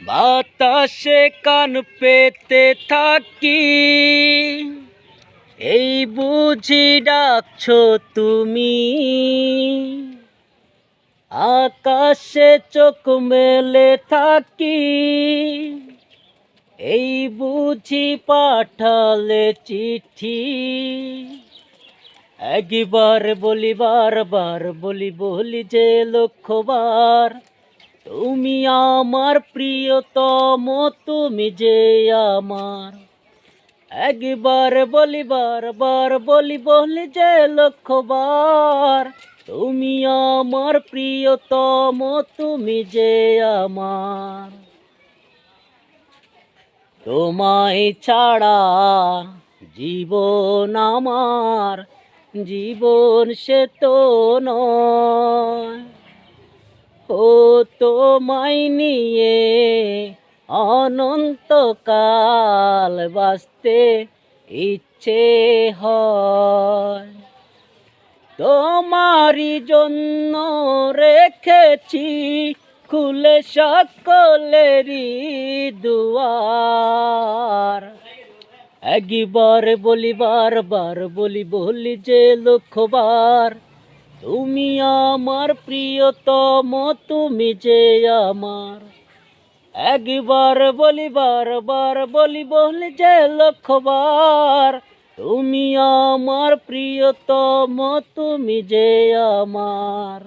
বাতাসে কান পেতে থাকি, এই বুঝি ডাকছো তুমি। আকাশে চোখ মেলে থাকি, এই বুঝি পাঠালে চিঠি। একবার বলি বারবার বলি বলি যে লক্ষবার, তুমি আমার প্রিয়তম, তুমি যে আমার। একবার বলি বারবার বলি বলি যে লক্ষবার, তুমি আমার প্রিয়তম, তুমি যে আমার। তোমায় ছাড়া জীবন আমার, জীবন সে তো নয়। ও তোমায় নিয়ে অনন্তকাল বাঁচতে ইচ্ছে হয়। তোমারই জন্য রেখেছি খুলে সকলেরই দুয়ার। একবার বলি বারবার বলি বলি যে লক্ষবার, তুমি আমার প্রিয়তম, তুমি যে আমার। একবার বলি বারবার বলি বলি যে লক্ষবার, তুমি আমার প্রিয়তম, তুমি যে আমার।